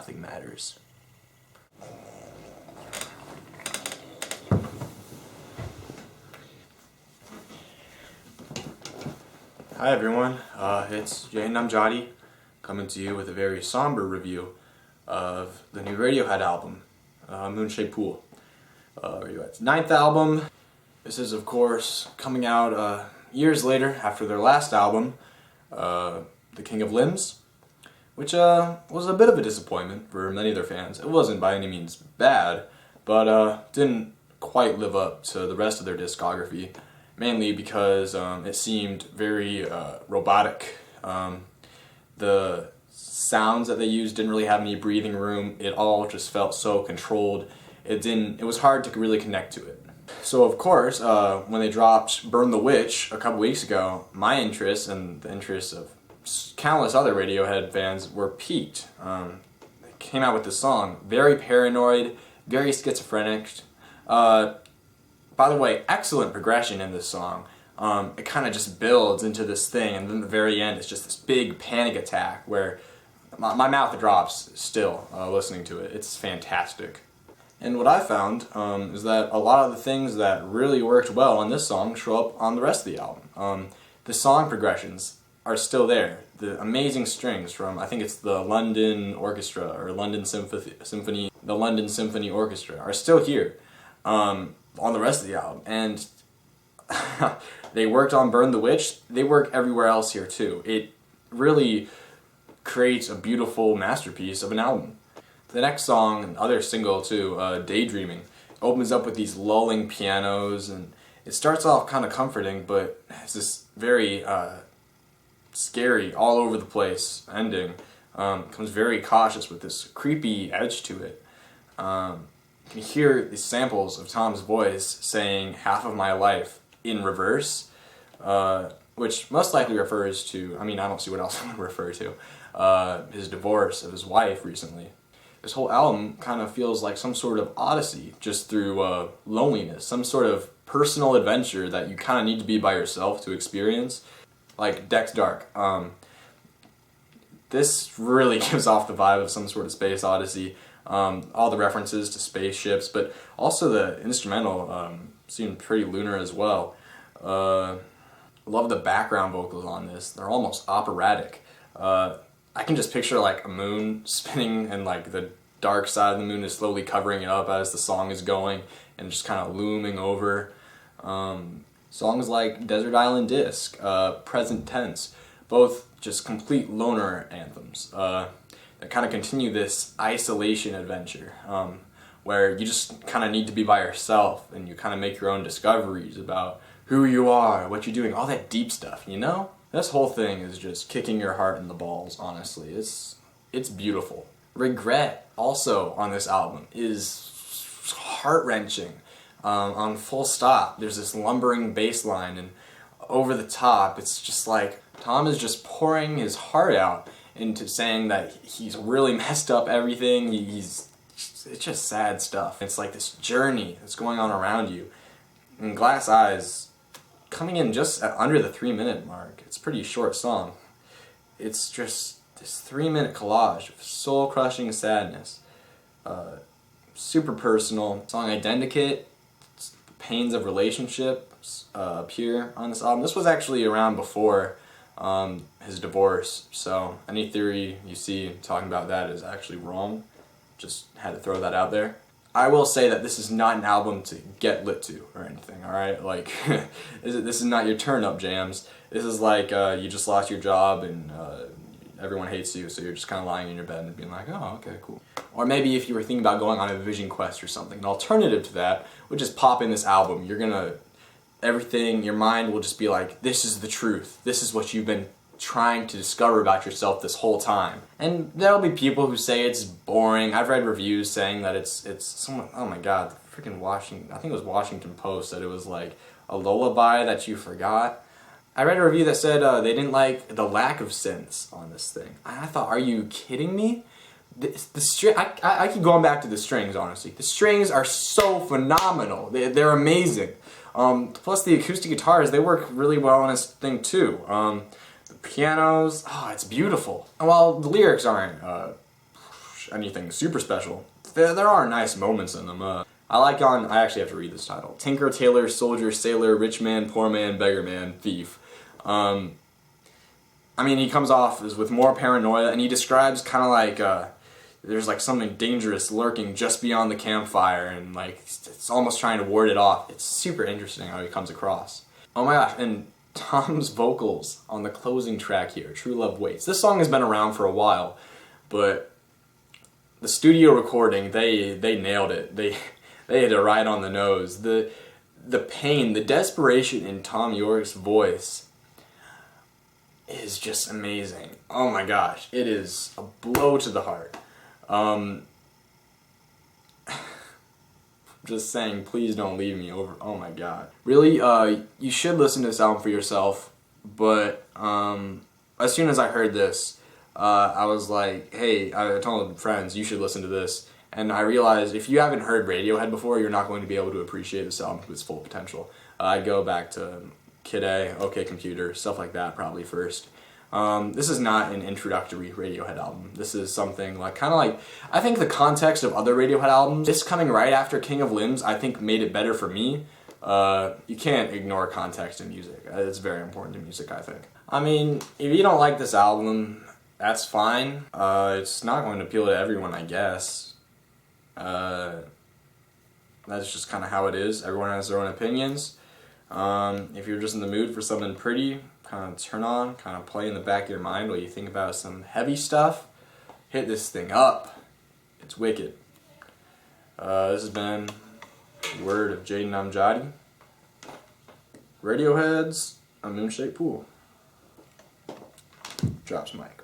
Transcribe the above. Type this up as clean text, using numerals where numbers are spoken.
nothing matters. Hi everyone, it's Jay Namjadi coming to you with a very somber review of the new Radiohead album, Moonshaped Pool. Radiohead's 9th album. This is of course coming out years later after their last album, The King of Limbs, which was a bit of a disappointment for many of their fans. It wasn't by any means bad, but didn't quite live up to the rest of their discography. Mainly because it seemed very robotic. The sounds that they used didn't really have any breathing room. It all just felt so controlled. It was hard to really connect to it. So of course, when they dropped Burn the Witch a couple weeks ago, my interest and the interests of countless other Radiohead fans were piqued. They came out with this song, very paranoid, very schizophrenic. By the way, excellent progression in this song. It kind of just builds into this thing, and then at the very end it's just this big panic attack where my mouth drops still listening to it. It's fantastic. And what I found is that a lot of the things that really worked well on this song show up on the rest of the album. The song progressions are still there. The amazing strings from, I think it's the London Orchestra or London Symphony, the London Symphony Orchestra are still here. On the rest of the album, and they worked on Burn the Witch. They work everywhere else here too. It really creates a beautiful masterpiece of an album. The next song, and other single too, Daydreaming, opens up with these lulling pianos, and it starts off kind of comforting, but it's this very scary, all over the place ending. Comes very cautious with this creepy edge to it. You can hear these samples of Tom's voice saying half of my life in reverse, which most likely refers to, I don't see what else it would refer to, his divorce of his wife recently. This whole album kind of feels like some sort of odyssey just through loneliness, some sort of personal adventure that you kind of need to be by yourself to experience, like Deck's Dark. This really gives off the vibe of some sort of space odyssey. All the references to spaceships, but also the instrumental seemed pretty lunar as well. Love the background vocals on this. They're almost operatic. I can just picture like a moon spinning and like the dark side of the moon is slowly covering it up as the song is going and just kind of looming over. Songs like Desert Island Disc, Present Tense, both just complete loner anthems. That kind of continue this isolation adventure, where you just kind of need to be by yourself and you kind of make your own discoveries about who you are, what you're doing, all that deep stuff, you know? This whole thing is just kicking your heart in the balls, honestly. It's beautiful. Regret, also on this album, is heart-wrenching. On Full Stop, there's this lumbering bass line, and over the top, it's just like Tom is just pouring his heart out into saying that he's really messed up everything. It's just sad stuff. It's like this journey that's going on around you. And Glass Eyes, coming in just under the 3-minute mark. It's a pretty short song. It's just this 3-minute collage of soul-crushing sadness. Super personal. Song Identikit, the pains of relationships appear on this album. This was actually around before his divorce, so any theory you see talking about that is actually wrong. Just had to throw that out there. I will say that this is not an album to get lit to or anything, alright? Like, this is not your turn-up jams. This is like you just lost your job and everyone hates you, so you're just kind of lying in your bed and being like, oh, okay, cool. Or maybe if you were thinking about going on a vision quest or something, an alternative to that would just pop in this album. You're gonna everything, your mind will just be like, this is the truth. This is what you've been trying to discover about yourself this whole time. And there'll be people who say it's boring. I've read reviews saying that it's someone, oh my god, the freaking I think it was Washington Post said it was like a lullaby that you forgot. I read a review that said they didn't like the lack of synths on this thing. I thought, are you kidding me? I keep going back to the strings, honestly. The strings are so phenomenal. They're amazing. Plus the acoustic guitars, they work really well on this thing too. The pianos, oh, it's beautiful. And while the lyrics aren't anything super special. There are nice moments in them. I actually have to read this title. Tinker, Tailor, Soldier, Sailor, Rich Man, Poor Man, Beggar Man, Thief. I mean, he comes off as with more paranoia, and he describes kind of like there's like something dangerous lurking just beyond the campfire, and like it's almost trying to ward it off. It's super interesting how he comes across. Oh my gosh, and Tom's vocals on the closing track here, True Love Waits. This song has been around for a while, but the studio recording, they nailed it. They hit it right on the nose. The pain, the desperation in Tom York's voice is just amazing. Oh my gosh, it is a blow to the heart. Just saying, please don't leave me over. Oh my god. Really, you should listen to this album for yourself, but as soon as I heard this, I was like, hey, I told friends, you should listen to this. And I realized if you haven't heard Radiohead before, you're not going to be able to appreciate this album to its full potential. I'd go back to Kid A, OK Computer, stuff like that probably first. This is not an introductory Radiohead album. This is something like, kind of like, I think the context of other Radiohead albums, this coming right after King of Limbs, I think made it better for me. You can't ignore context in music. It's very important in music, I think. I mean, if you don't like this album, that's fine. It's not going to appeal to everyone, I guess. That's just kind of how it is. Everyone has their own opinions. If you're just in the mood for something pretty, kind of turn on, kind of play in the back of your mind while you think about some heavy stuff, hit this thing up. It's wicked. This has been Word of Jaden Amjadi. Radiohead's A Moon-Shaped Pool. Drops mic.